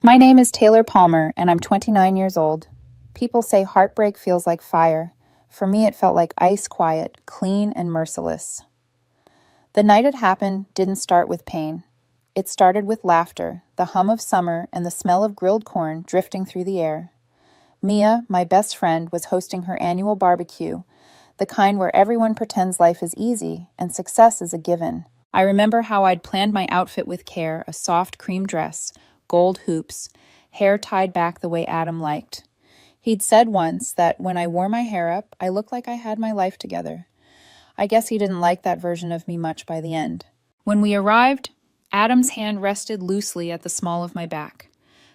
My name is Taylor Palmer, and I'm 29 years old. People say heartbreak feels like fire. For me, it felt like ice quiet, clean, and merciless. The night it happened didn't start with pain. It started with laughter, the hum of summer, and the smell of grilled corn drifting through the air. Mia, my best friend, was hosting her annual barbecue, the kind where everyone pretends life is easy and success is a given. I remember how I'd planned my outfit with care, a soft cream dress, gold hoops, hair tied back the way Adam liked. He'd said once that when I wore my hair up, I looked like I had my life together. I guess he didn't like that version of me much by the end. When we arrived, Adam's hand rested loosely at the small of my back.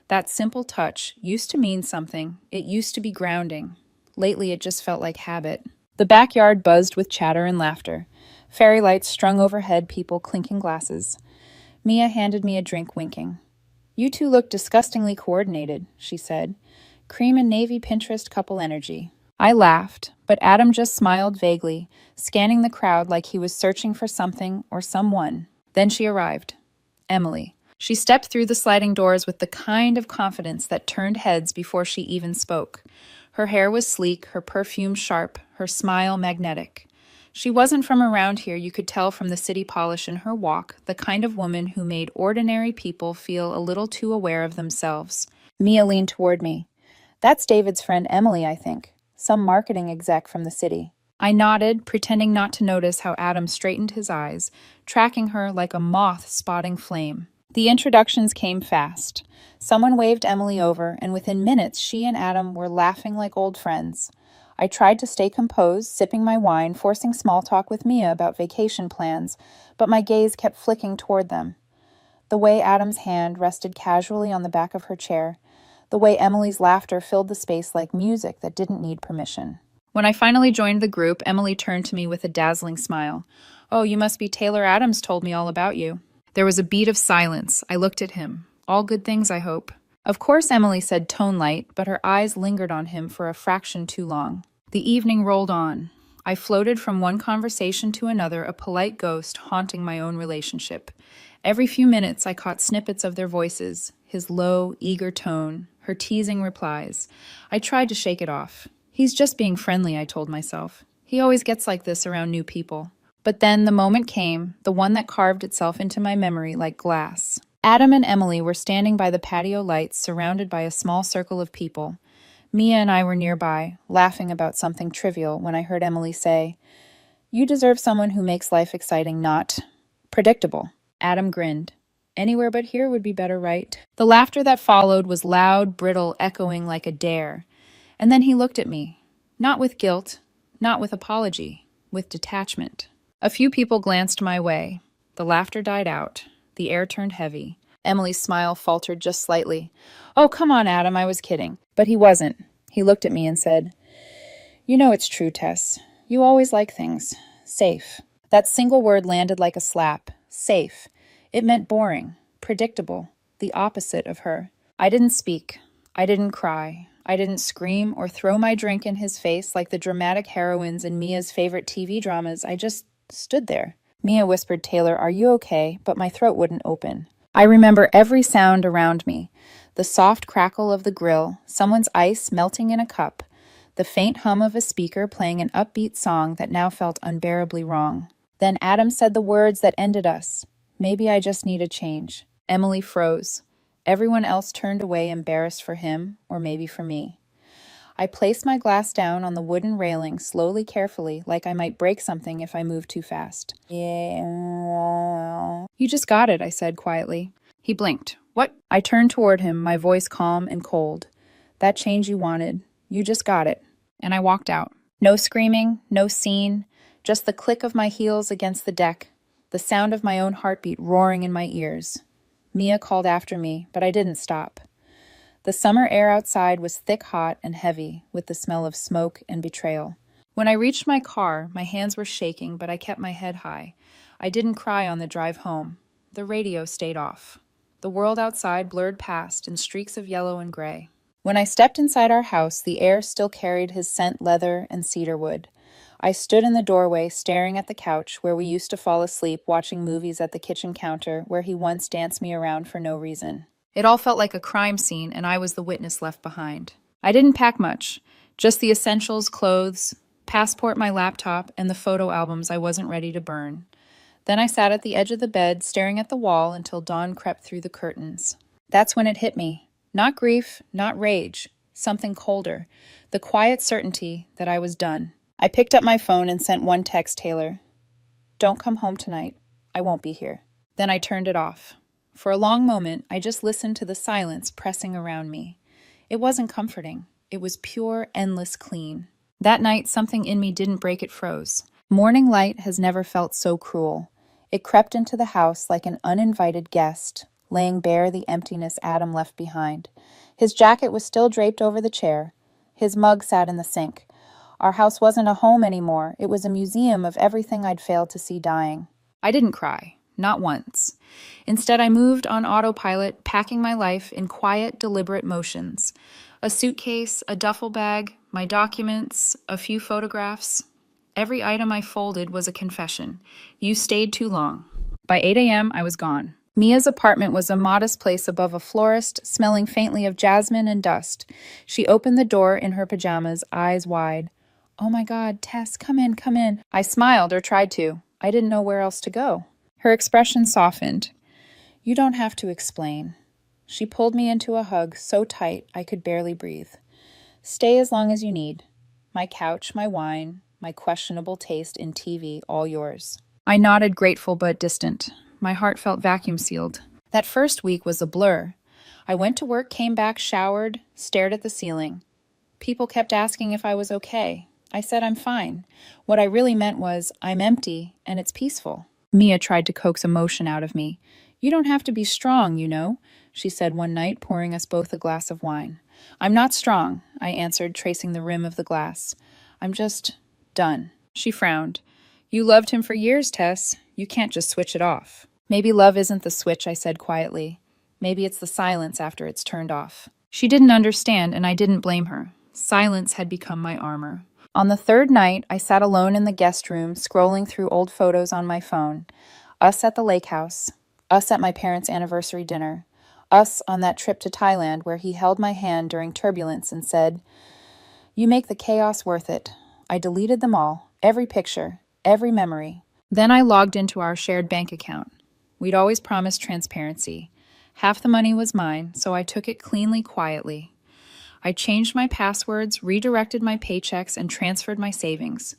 That simple touch used to mean something. It used to be grounding. Lately, it just felt like habit. The backyard buzzed with chatter and laughter. Fairy lights strung overhead, people clinking glasses. Mia handed me a drink, winking. "You two look disgustingly coordinated," she said. "Cream and navy Pinterest couple energy." I laughed, but Adam just smiled vaguely, scanning the crowd like he was searching for something or someone. Then she arrived. Emily. She stepped through the sliding doors with the kind of confidence that turned heads before she even spoke. Her hair was sleek, her perfume sharp, her smile magnetic. She wasn't from around here, you could tell from the city polish in her walk, the kind of woman who made ordinary people feel a little too aware of themselves. Mia leaned toward me. "That's David's friend Emily, I think. Some marketing exec from the city." I nodded, pretending not to notice how Adam straightened his eyes, tracking her like a moth spotting flame. The introductions came fast. Someone waved Emily over, and within minutes she and Adam were laughing like old friends. I tried to stay composed, sipping my wine, forcing small talk with Mia about vacation plans, but my gaze kept flicking toward them. The way Adam's hand rested casually on the back of her chair, the way Emily's laughter filled the space like music that didn't need permission. When I finally joined the group, Emily turned to me with a dazzling smile. "Oh, you must be Taylor Adams told me all about you." There was a beat of silence. I looked at him. "All good things, I hope." Of course, Emily said tone light, but her eyes lingered on him for a fraction too long. The evening rolled on. I floated from one conversation to another, a polite ghost haunting my own relationship. Every few minutes, I caught snippets of their voices, his low, eager tone, her teasing replies. I tried to shake it off. He's just being friendly, I told myself. He always gets like this around new people. But then the moment came, the one that carved itself into my memory like glass. Adam and Emily were standing by the patio lights, surrounded by a small circle of people. Mia and I were nearby, laughing about something trivial when I heard Emily say, "You deserve someone who makes life exciting, not predictable." Adam grinned. "Anywhere but here would be better, right?" The laughter that followed was loud, brittle, echoing like a dare. And then he looked at me, not with guilt, not with apology, with detachment. A few people glanced my way. The laughter died out. The air turned heavy. Emily's smile faltered just slightly. "Oh, come on, Adam, I was kidding." But he wasn't. He looked at me and said, "You know it's true, Tess. You always like things safe." That single word landed like a slap. Safe. It meant boring, predictable, the opposite of her. I didn't speak. I didn't cry. I didn't scream or throw my drink in his face like the dramatic heroines in Mia's favorite TV dramas. I just stood there. Mia whispered, "Taylor, are you okay?" But my throat wouldn't open. I remember every sound around me. The soft crackle of the grill, someone's ice melting in a cup, the faint hum of a speaker playing an upbeat song that now felt unbearably wrong. Then Adam said the words that ended us. "Maybe I just need a change." Emily froze. Everyone else turned away, embarrassed for him, or maybe for me. I placed my glass down on the wooden railing, slowly, carefully, like I might break something if I moved too fast. "Yeah." "You just got it," I said quietly. He blinked. "What?" I turned toward him, my voice calm and cold. "That change you wanted. You just got it." And I walked out. No screaming, no scene, just the click of my heels against the deck, the sound of my own heartbeat roaring in my ears. Mia called after me, but I didn't stop. The summer air outside was thick, hot, and heavy, with the smell of smoke and betrayal. When I reached my car, my hands were shaking, but I kept my head high. I didn't cry on the drive home. The radio stayed off. The world outside blurred past in streaks of yellow and gray. When I stepped inside our house, the air still carried his scent, leather and cedarwood. I stood in the doorway, staring at the couch where we used to fall asleep, watching movies at the kitchen counter where he once danced me around for no reason. It all felt like a crime scene, and I was the witness left behind. I didn't pack much, just the essentials, clothes, passport, my laptop, and the photo albums I wasn't ready to burn. Then I sat at the edge of the bed, staring at the wall until dawn crept through the curtains. That's when it hit me. Not grief, not rage, something colder. The quiet certainty that I was done. I picked up my phone and sent one text Taylor. Don't come home tonight. I won't be here. Then I turned it off. For a long moment, I just listened to the silence pressing around me. It wasn't comforting. It was pure, endless clean. That night, something in me didn't break, it froze. Morning light has never felt so cruel. It crept into the house like an uninvited guest, laying bare the emptiness Adam left behind. His jacket was still draped over the chair. His mug sat in the sink. Our house wasn't a home anymore. It was a museum of everything I'd failed to see dying. I didn't cry. Not once. Instead, I moved on autopilot, packing my life in quiet, deliberate motions. A suitcase, a duffel bag, my documents, a few photographs. Every item I folded was a confession. You stayed too long. By 8 a.m., I was gone. Mia's apartment was a modest place above a florist, smelling faintly of jasmine and dust. She opened the door in her pajamas, eyes wide. Oh my God, Tess, come in, come in. I smiled, or tried to. I didn't know where else to go. Her expression softened. You don't have to explain. She pulled me into a hug so tight I could barely breathe. Stay as long as you need. My couch, my wine, my questionable taste in TV, all yours. I nodded, grateful but distant. My heart felt vacuum-sealed. That first week was a blur. I went to work, came back, showered, stared at the ceiling. People kept asking if I was okay. I said I'm fine. What I really meant was, I'm empty, and it's peaceful. Mia tried to coax emotion out of me. You don't have to be strong, you know, she said one night, pouring us both a glass of wine. I'm not strong, I answered, tracing the rim of the glass. I'm just done. She frowned. You loved him for years, Tess. You can't just switch it off. Maybe love isn't the switch, I said quietly. Maybe it's the silence after it's turned off. She didn't understand, and I didn't blame her. Silence had become my armor. On the third night, I sat alone in the guest room, scrolling through old photos on my phone. Us at the lake house. Us at my parents' anniversary dinner. Us on that trip to Thailand where he held my hand during turbulence and said, You make the chaos worth it. I deleted them all, every picture, every memory. Then I logged into our shared bank account. We'd always promised transparency. Half the money was mine, so I took it cleanly, quietly. I changed my passwords, redirected my paychecks, and transferred my savings.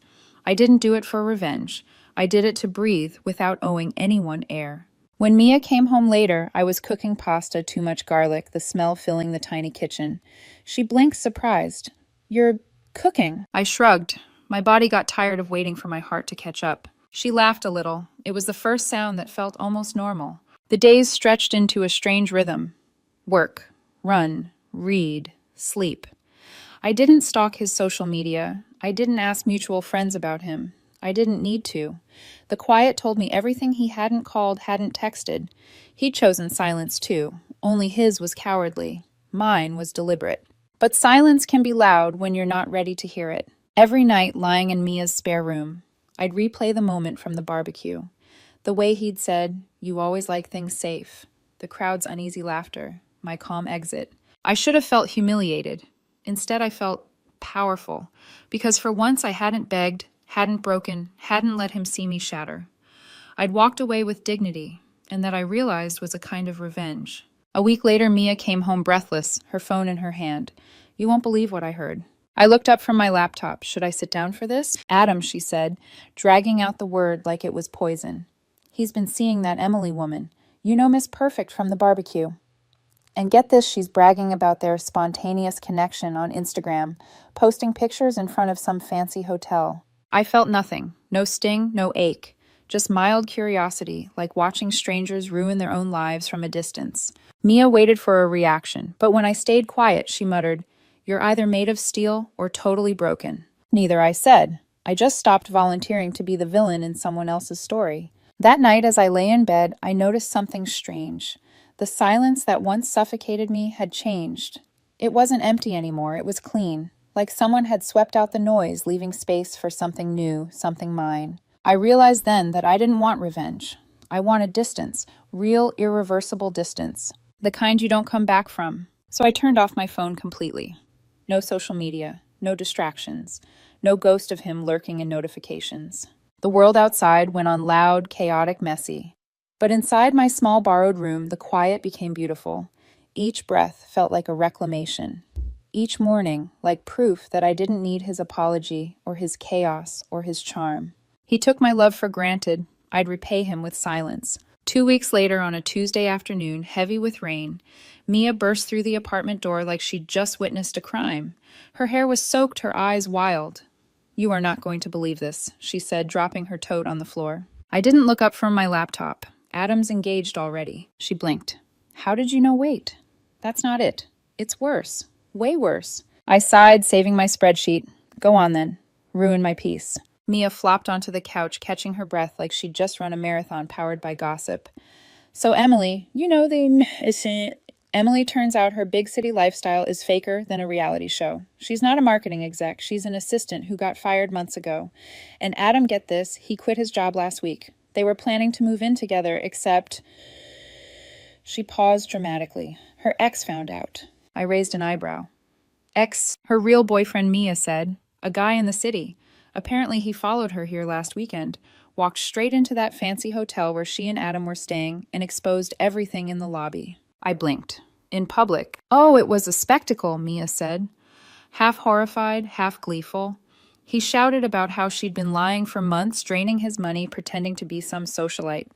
I didn't do it for revenge. I did it to breathe without owing anyone air. When Mia came home later, I was cooking pasta, too much garlic, the smell filling the tiny kitchen. She blinked, surprised. You're cooking? I shrugged. My body got tired of waiting for my heart to catch up. She laughed a little. It was the first sound that felt almost normal. The days stretched into a strange rhythm. Work, run, read, sleep. I didn't stalk his social media. I didn't ask mutual friends about him. I didn't need to. The quiet told me everything he hadn't called, hadn't texted. He'd chosen silence too. Only his was cowardly. Mine was deliberate. But silence can be loud when you're not ready to hear it. Every night, lying in Mia's spare room, I'd replay the moment from the barbecue. The way he'd said, You always like things safe. The crowd's uneasy laughter. My calm exit. I should have felt humiliated. Instead, I felt powerful. Because for once I hadn't begged, hadn't broken, hadn't let him see me shatter. I'd walked away with dignity, and that I realized was a kind of revenge. A week later, Mia came home breathless, her phone in her hand. You won't believe what I heard. I looked up from my laptop. Should I sit down for this? Adam, she said, dragging out the word like it was poison. He's been seeing that Emily woman. You know Miss Perfect from the barbecue. And get this, she's bragging about their spontaneous connection on Instagram, posting pictures in front of some fancy hotel. I felt nothing. No sting, no ache. Just mild curiosity, like watching strangers ruin their own lives from a distance. Mia waited for a reaction, but when I stayed quiet, she muttered, You're either made of steel or totally broken. Neither, I said. I just stopped volunteering to be the villain in someone else's story. That night, as I lay in bed, I noticed something strange. The silence that once suffocated me had changed. It wasn't empty anymore, it was clean, like someone had swept out the noise, leaving space for something new, something mine. I realized then that I didn't want revenge. I wanted distance, real, irreversible distance. The kind you don't come back from. So I turned off my phone completely. No social media, no distractions, no ghost of him lurking in notifications. The world outside went on loud, chaotic, messy. But inside my small borrowed room, the quiet became beautiful. Each breath felt like a reclamation. Each morning, like proof that I didn't need his apology or his chaos or his charm. He took my love for granted. I'd repay him with silence. 2 weeks later, on a Tuesday afternoon, heavy with rain, Mia burst through the apartment door like she'd just witnessed a crime. Her hair was soaked, her eyes wild. "You are not going to believe this," she said, dropping her tote on the floor. I didn't look up from my laptop. "Adam's engaged already." She blinked. "How did you know? Wait. That's not it. It's worse. Way worse." I sighed, saving my spreadsheet. "Go on then. Ruin my peace." Mia flopped onto the couch, catching her breath like she'd just run a marathon powered by gossip. "So Emily, Emily turns out her big city lifestyle is faker than a reality show. She's not a marketing exec. She's an assistant who got fired months ago. And Adam, get this, he quit his job last week. They were planning to move in together, except..." She paused dramatically. "Her ex found out." I raised an eyebrow. "Ex, her real boyfriend," Mia said. "A guy in the city. Apparently he followed her here last weekend, walked straight into that fancy hotel where she and Adam were staying, and exposed everything in the lobby." I blinked. "In public?" "Oh, it was a spectacle," Mia said, half horrified, half gleeful. "He shouted about how she'd been lying for months, draining his money, pretending to be some socialite.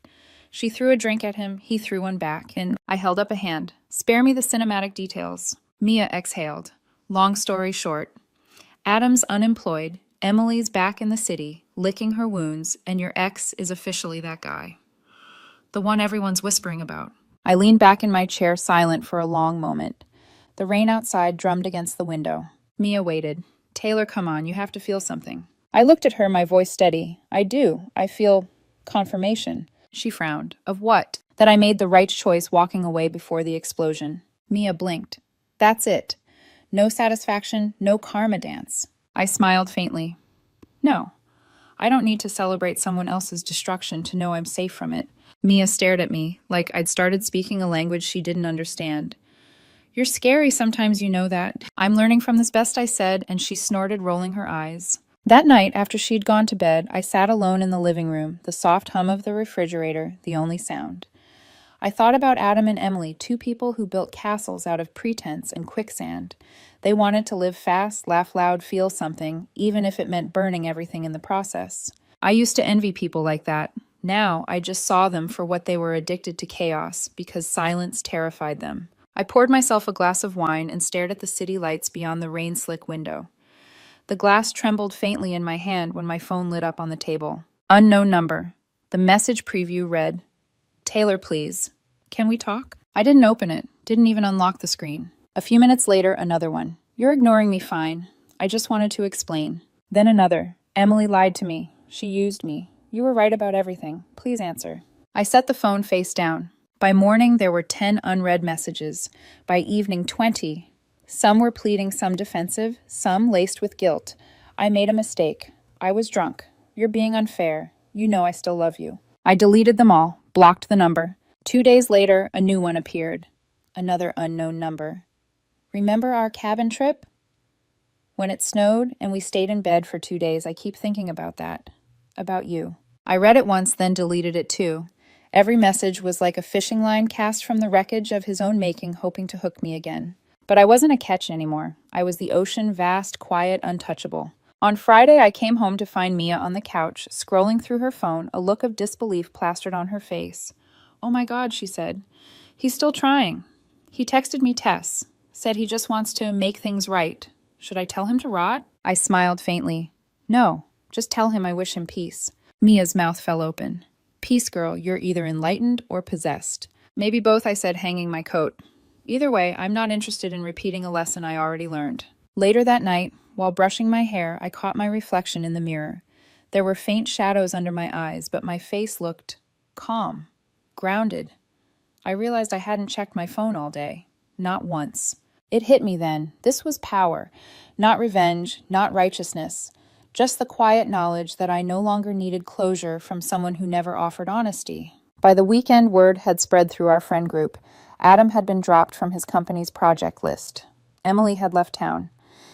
She threw a drink at him, he threw one back, and..." I held up a hand. "Spare me the cinematic details." Mia exhaled. "Long story short, Adam's unemployed, Emily's back in the city, licking her wounds, and your ex is officially that guy. The one everyone's whispering about." I leaned back in my chair, silent for a long moment. The rain outside drummed against the window. Mia waited. "Taylor, come on, you have to feel something." I looked at her, my voice steady. "I do. I feel confirmation." She frowned. "Of what?" "That I made the right choice walking away before the explosion." Mia blinked. "That's it. No satisfaction, no karma dance." I smiled faintly. "No. I don't need to celebrate someone else's destruction to know I'm safe from it." Mia stared at me, like I'd started speaking a language she didn't understand. "You're scary sometimes, you know that." "I'm learning from this best," I said, and she snorted, rolling her eyes. That night, after she'd gone to bed, I sat alone in the living room, the soft hum of the refrigerator, the only sound. I thought about Adam and Emily, two people who built castles out of pretense and quicksand. They wanted to live fast, laugh loud, feel something, even if it meant burning everything in the process. I used to envy people like that. Now, I just saw them for what they were, addicted to chaos, because silence terrified them. I poured myself a glass of wine and stared at the city lights beyond the rain-slick window. The glass trembled faintly in my hand when my phone lit up on the table. Unknown number. The message preview read, "Taylor, please. Can we talk?" I didn't open it, didn't even unlock the screen. A few minutes later, another one. "You're ignoring me fine. I just wanted to explain." Then another. "Emily lied to me. She used me. You were right about everything. Please answer." I set the phone face down. By morning, there were 10 unread messages. By evening, 20. Some were pleading, some defensive, some laced with guilt. "I made a mistake. I was drunk. You're being unfair. You know I still love you." I deleted them all, blocked the number. 2 days later, a new one appeared. Another unknown number. "Remember our cabin trip? When it snowed and we stayed in bed for 2 days, I keep thinking about that. About you." I read it once, then deleted it too. Every message was like a fishing line cast from the wreckage of his own making, hoping to hook me again. But I wasn't a catch anymore. I was the ocean, vast, quiet, untouchable. On Friday, I came home to find Mia on the couch, scrolling through her phone, a look of disbelief plastered on her face. "Oh my God," she said. "He's still trying. He texted me Tess, said he just wants to make things right. Should I tell him to rot?" I smiled faintly. "No, just tell him I wish him peace." Mia's mouth fell open. "Peace, girl, you're either enlightened or possessed." "Maybe both," I said, hanging my coat. "Either way, I'm not interested in repeating a lesson I already learned." Later that night, while brushing my hair, I caught my reflection in the mirror. There were faint shadows under my eyes, but my face looked calm, grounded. I realized I hadn't checked my phone all day. Not once. It hit me then. This was power. Not revenge, not righteousness. Just the quiet knowledge that I no longer needed closure from someone who never offered honesty. By the weekend, word had spread through our friend group. Adam had been dropped from his company's project list. Emily had left town.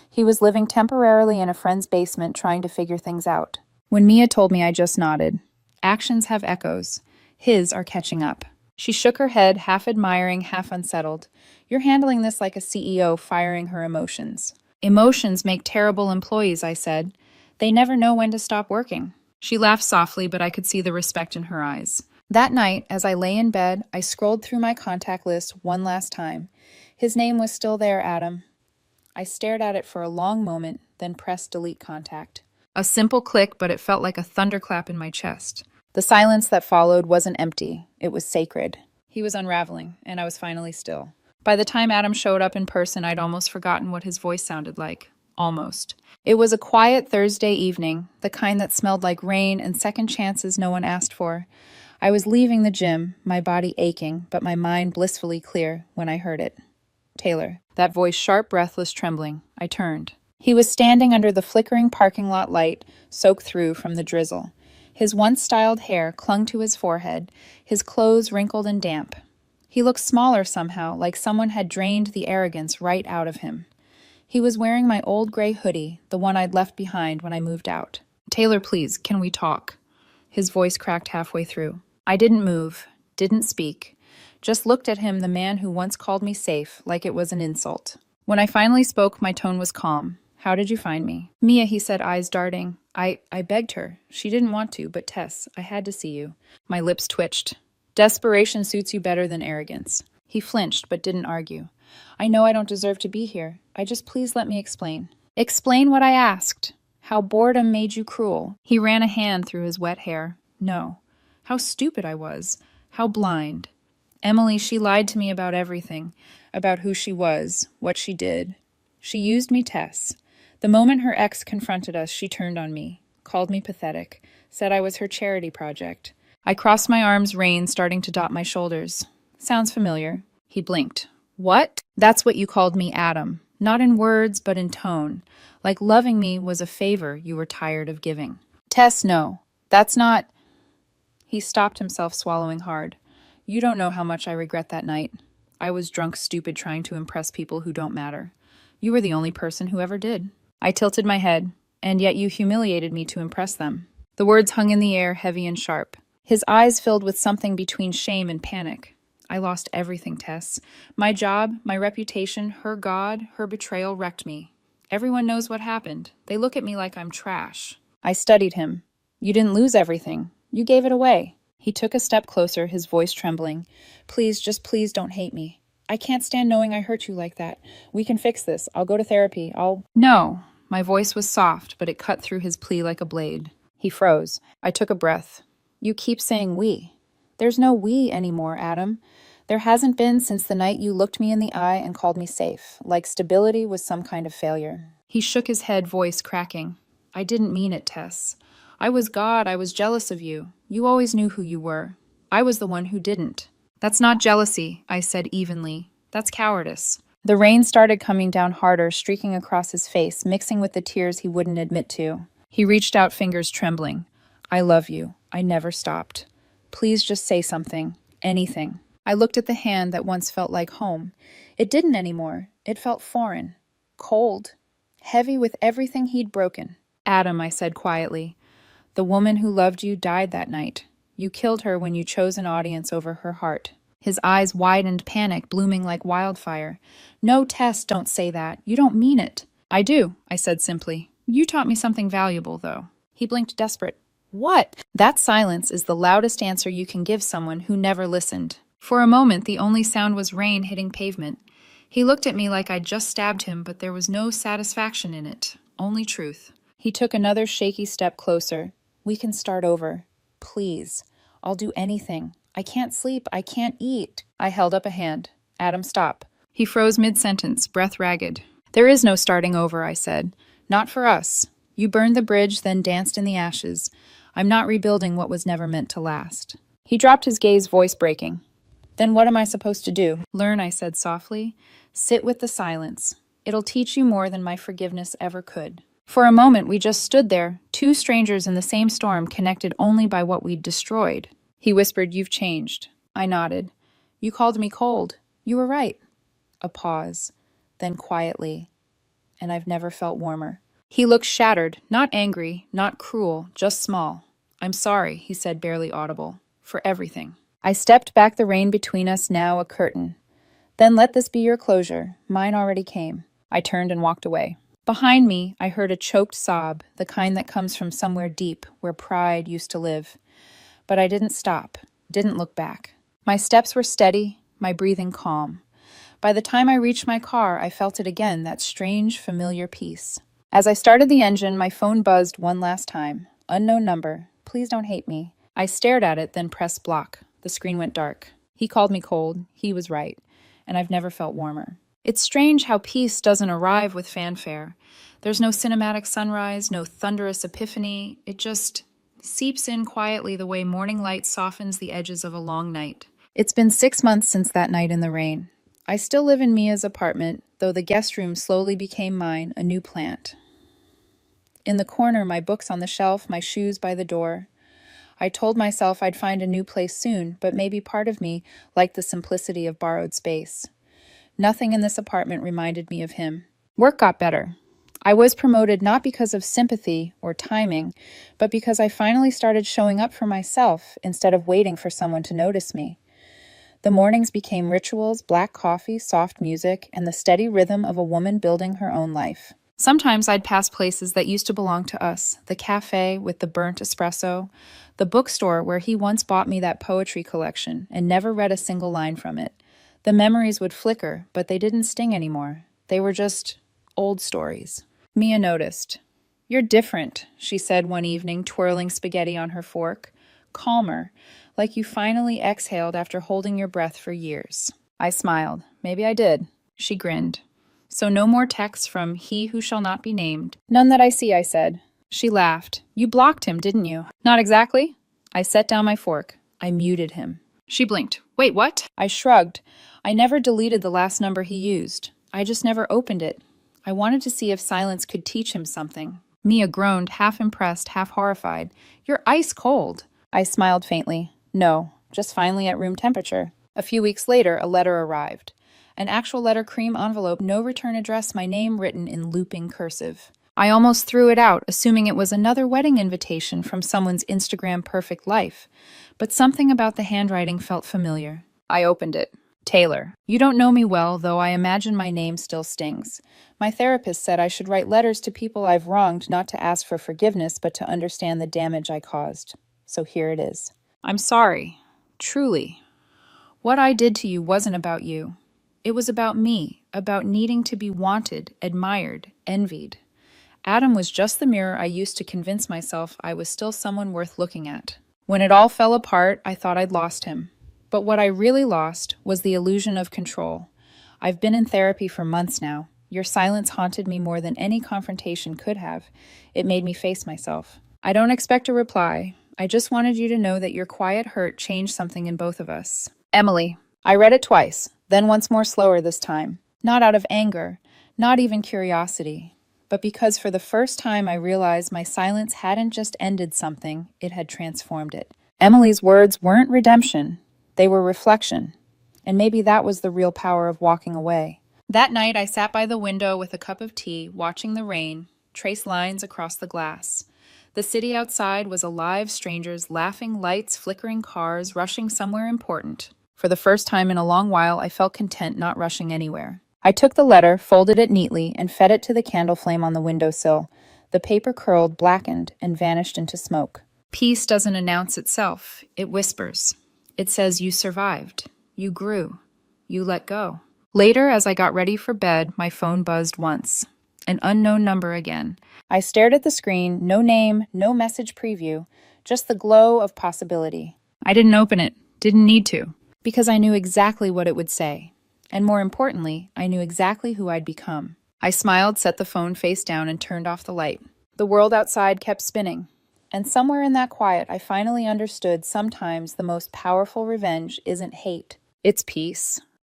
He was living temporarily in a friend's basement trying to figure things out. When Mia told me, I just nodded. Actions have echoes. His are catching up. She shook her head, half admiring, half unsettled. You're handling this like a CEO firing her emotions. Emotions make terrible employees, I said. They never know when to stop working. She laughed softly, but I could see the respect in her eyes. That night, as I lay in bed, I scrolled through my contact list one last time. His name was still there, Adam. I stared at it for a long moment, then pressed delete contact. A simple click, but it felt like a thunderclap in my chest. The silence that followed wasn't empty. It was sacred. He was unraveling, and I was finally still. By the time Adam showed up in person, I'd almost forgotten what his voice sounded like. Almost. It was a quiet Thursday evening, the kind that smelled like rain and second chances no one asked for. I was leaving the gym, my body aching, but my mind blissfully clear when I heard it. Taylor. That voice sharp, breathless, trembling. I turned. He was standing under the flickering parking lot light, soaked through from the drizzle. His once styled hair clung to his forehead, his clothes wrinkled and damp. He looked smaller somehow, like someone had drained the arrogance right out of him. He was wearing my old gray hoodie, the one I'd left behind when I moved out. Taylor, please, can we talk? His voice cracked halfway through. I didn't move, didn't speak, just looked at him, the man who once called me safe, like it was an insult. When I finally spoke, my tone was calm. How did you find me? Mia, he said, eyes darting. I begged her. She didn't want to, but Tess, I had to see you. My lips twitched. Desperation suits you better than arrogance. He flinched, but didn't argue. I know I don't deserve to be here. Please let me explain. Explain what I asked. How boredom made you cruel. He ran a hand through his wet hair. No. How stupid I was. How blind. Emily, she lied to me about everything. About who she was, what she did. She used me, Tess. The moment her ex confronted us, she turned on me, called me pathetic, said I was her charity project. I crossed my arms, rain starting to dot my shoulders. Sounds familiar. He blinked. What? That's what you called me, Adam. Not in words, but in tone. Like loving me was a favor you were tired of giving. Tess, no. That's not... He stopped himself, swallowing hard. You don't know how much I regret that night. I was drunk, stupid, trying to impress people who don't matter. You were the only person who ever did. I tilted my head, and yet you humiliated me to impress them. The words hung in the air, heavy and sharp. His eyes filled with something between shame and panic. I lost everything, Tess. My job, my reputation, her God, her betrayal wrecked me. Everyone knows what happened. They look at me like I'm trash. I studied him. You didn't lose everything. You gave it away. He took a step closer, his voice trembling. Please, just please don't hate me. I can't stand knowing I hurt you like that. We can fix this. I'll go to therapy. No. My voice was soft, but it cut through his plea like a blade. He froze. I took a breath. You keep saying we. There's no we anymore, Adam. There hasn't been since the night you looked me in the eye and called me safe, like stability was some kind of failure. He shook his head, voice cracking. I didn't mean it, Tess. I was God. I was jealous of you. You always knew who you were. I was the one who didn't. That's not jealousy, I said evenly. That's cowardice. The rain started coming down harder, streaking across his face, mixing with the tears he wouldn't admit to. He reached out, fingers trembling. I love you. I never stopped. Please just say something. Anything. I looked at the hand that once felt like home. It didn't anymore. It felt foreign. Cold. Heavy with everything he'd broken. Adam, I said quietly. The woman who loved you died that night. You killed her when you chose an audience over her heart. His eyes widened, panic blooming like wildfire. No, Tess, don't say that. You don't mean it. I do, I said simply. You taught me something valuable, though. He blinked, desperate. What? That silence is the loudest answer you can give someone who never listened. For a moment, the only sound was rain hitting pavement. He looked at me like I'd just stabbed him, but there was no satisfaction in it. Only truth. He took another shaky step closer. We can start over. Please. I'll do anything. I can't sleep. I can't eat. I held up a hand. Adam, stop. He froze mid-sentence, breath ragged. There is no starting over, I said. Not for us. You burned the bridge, then danced in the ashes. I'm not rebuilding what was never meant to last. He dropped his gaze, voice breaking. Then what am I supposed to do? Learn, I said softly. Sit with the silence. It'll teach you more than my forgiveness ever could. For a moment, we just stood there, two strangers in the same storm, connected only by what we'd destroyed. He whispered, You've changed. I nodded. You called me cold. You were right. A pause, then quietly, and I've never felt warmer. He looked shattered, not angry, not cruel, just small. I'm sorry, he said, barely audible, for everything. I stepped back, the rain between us now a curtain. Then let this be your closure. Mine already came. I turned and walked away. Behind me, I heard a choked sob, the kind that comes from somewhere deep where pride used to live. But I didn't stop, didn't look back. My steps were steady, my breathing calm. By the time I reached my car, I felt it again, that strange, familiar peace. As I started the engine, my phone buzzed one last time. Unknown number. Please don't hate me. I stared at it, then pressed block. The screen went dark. He called me cold. He was right. And I've never felt warmer. It's strange how peace doesn't arrive with fanfare. There's no cinematic sunrise, no thunderous epiphany. It just seeps in quietly the way morning light softens the edges of a long night. It's been 6 months since that night in the rain. I still live in Mia's apartment, though the guest room slowly became mine, a new plant. In the corner, my books on the shelf, my shoes by the door. I told myself I'd find a new place soon, but maybe part of me liked the simplicity of borrowed space. Nothing in this apartment reminded me of him. Work got better. I was promoted not because of sympathy or timing, but because I finally started showing up for myself instead of waiting for someone to notice me. The mornings became rituals, black coffee, soft music, and the steady rhythm of a woman building her own life. Sometimes I'd pass places that used to belong to us, the cafe with the burnt espresso, the bookstore where he once bought me that poetry collection and never read a single line from it. The memories would flicker, but they didn't sting anymore. They were just old stories. Mia noticed. You're different, she said one evening, twirling spaghetti on her fork. Calmer, like you finally exhaled after holding your breath for years. I smiled. Maybe I did. She grinned. So no more texts from he who shall not be named. None that I see, I said. She laughed. You blocked him, didn't you? Not exactly. I set down my fork. I muted him. She blinked. Wait, what? I shrugged. I never deleted the last number he used. I just never opened it. I wanted to see if silence could teach him something. Mia groaned, half impressed, half horrified. You're ice cold. I smiled faintly. No, just finally at room temperature. A few weeks later, a letter arrived. An actual letter, cream envelope, no return address, my name written in looping cursive. I almost threw it out, assuming it was another wedding invitation from someone's Instagram perfect life. But something about the handwriting felt familiar. I opened it. Taylor. You don't know me well, though I imagine my name still stings. My therapist said I should write letters to people I've wronged, not to ask for forgiveness, but to understand the damage I caused. So here it is. I'm sorry. Truly. What I did to you wasn't about you. It was about me, about needing to be wanted, admired, envied. Adam was just the mirror I used to convince myself I was still someone worth looking at. When it all fell apart, I thought I'd lost him. But what I really lost was the illusion of control. I've been in therapy for months now. Your silence haunted me more than any confrontation could have. It made me face myself. I don't expect a reply. I just wanted you to know that your quiet hurt changed something in both of us. Emily. I read it twice, then once more slower this time. Not out of anger, not even curiosity, but because for the first time I realized my silence hadn't just ended something, it had transformed it. Emily's words weren't redemption, they were reflection, and maybe that was the real power of walking away. That night I sat by the window with a cup of tea, watching the rain trace lines across the glass. The city outside was alive, strangers, laughing, lights, flickering cars, rushing somewhere important. For the first time in a long while, I felt content not rushing anywhere. I took the letter, folded it neatly, and fed it to the candle flame on the windowsill. The paper curled, blackened, and vanished into smoke. Peace doesn't announce itself. It whispers. It says you survived. You grew. You let go. Later, as I got ready for bed, my phone buzzed once. An unknown number again. I stared at the screen, no name, no message preview, just the glow of possibility. I didn't open it. Didn't need to. Because I knew exactly what it would say. And more importantly, I knew exactly who I'd become. I smiled, set the phone face down, and turned off the light. The world outside kept spinning. And somewhere in that quiet, I finally understood sometimes the most powerful revenge isn't hate, it's peace.